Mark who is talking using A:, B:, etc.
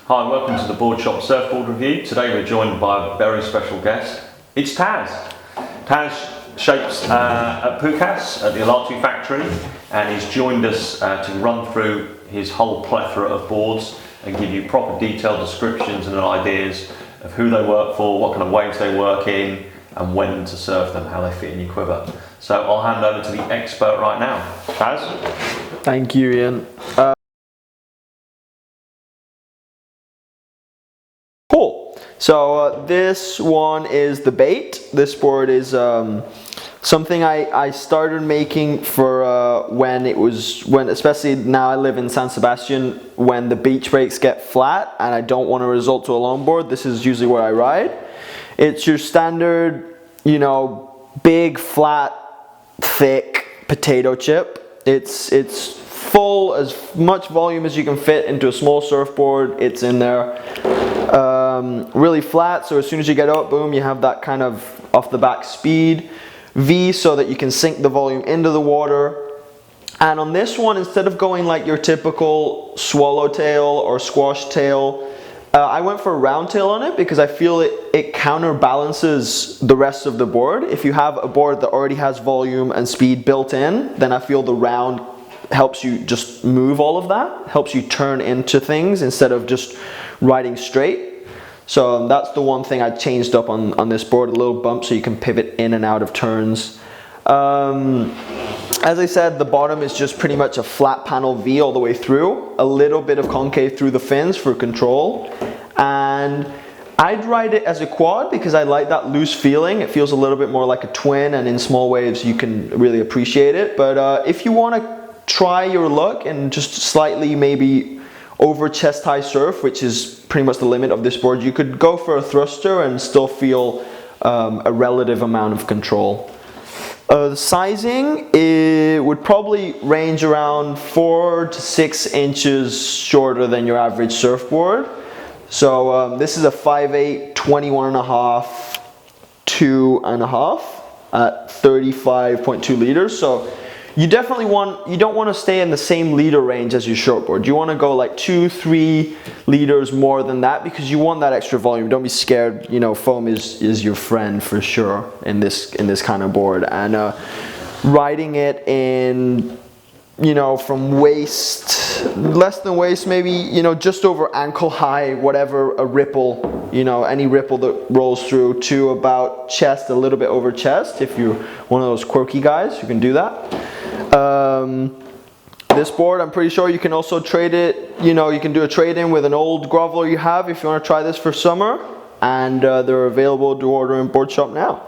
A: Hi, welcome to the Boardshop Surfboard Review. Today we're joined by a very special guest. It's Taz. Taz shapes at Pukas at the Alatu factory, and he's joined us to run through his whole plethora of boards and give you proper detailed descriptions and ideas of who they work for, what kind of waves they work in, and when to surf them, how they fit in your quiver. So I'll hand over to the expert right now. Taz?
B: Thank you, Ian. Cool. So this one is the bait. This board is something I started making for when especially now I live in San Sebastian, when the beach breaks get flat and I don't want to resort to a longboard. This is usually where I ride. It's your standard, big, flat, thick potato chip. It's full, as much volume as you can fit into a small surfboard. It's in there. Really flat, so as soon as you get up, boom, you have that kind of off the back speed. V, so that you can sink the volume into the water. And on this one, instead of going like your typical swallowtail or squash tail, I went for a round tail on it because I feel it counterbalances the rest of the board. If you have a board that already has volume and speed built in, then I feel the round helps you just move all of that, helps you turn into things instead of just riding straight. So that's the one thing I changed up on this board, a little bump so you can pivot in and out of turns. As I said, the bottom is just pretty much a flat panel V all the way through, a little bit of concave through the fins for control. And I'd ride it as a quad because I like that loose feeling. It feels a little bit more like a twin, and in small waves you can really appreciate it. But if you want to try your luck and just slightly maybe over chest high surf, which is pretty much the limit of this board, you could go for a thruster and still feel a relative amount of control. The sizing, it would probably range around 4 to 6 inches shorter than your average surfboard. So this is a 5'8", 21.5, 2.5 at 35.2 liters. So you definitely don't want to stay in the same liter range as your shortboard. You want to go like 2-3 liters more than that because you want that extra volume. Don't be scared. Foam is your friend for sure in this kind of board. And riding it in, from waist, less than waist, maybe, just over ankle high, whatever, a ripple, any ripple that rolls through, to about chest, a little bit over chest. If you're one of those quirky guys, you can do that. This board, I'm pretty sure you can also trade it, you can do a trade-in with an old Groveller you have if you want to try this for summer, and they're available to order in Boardshop now.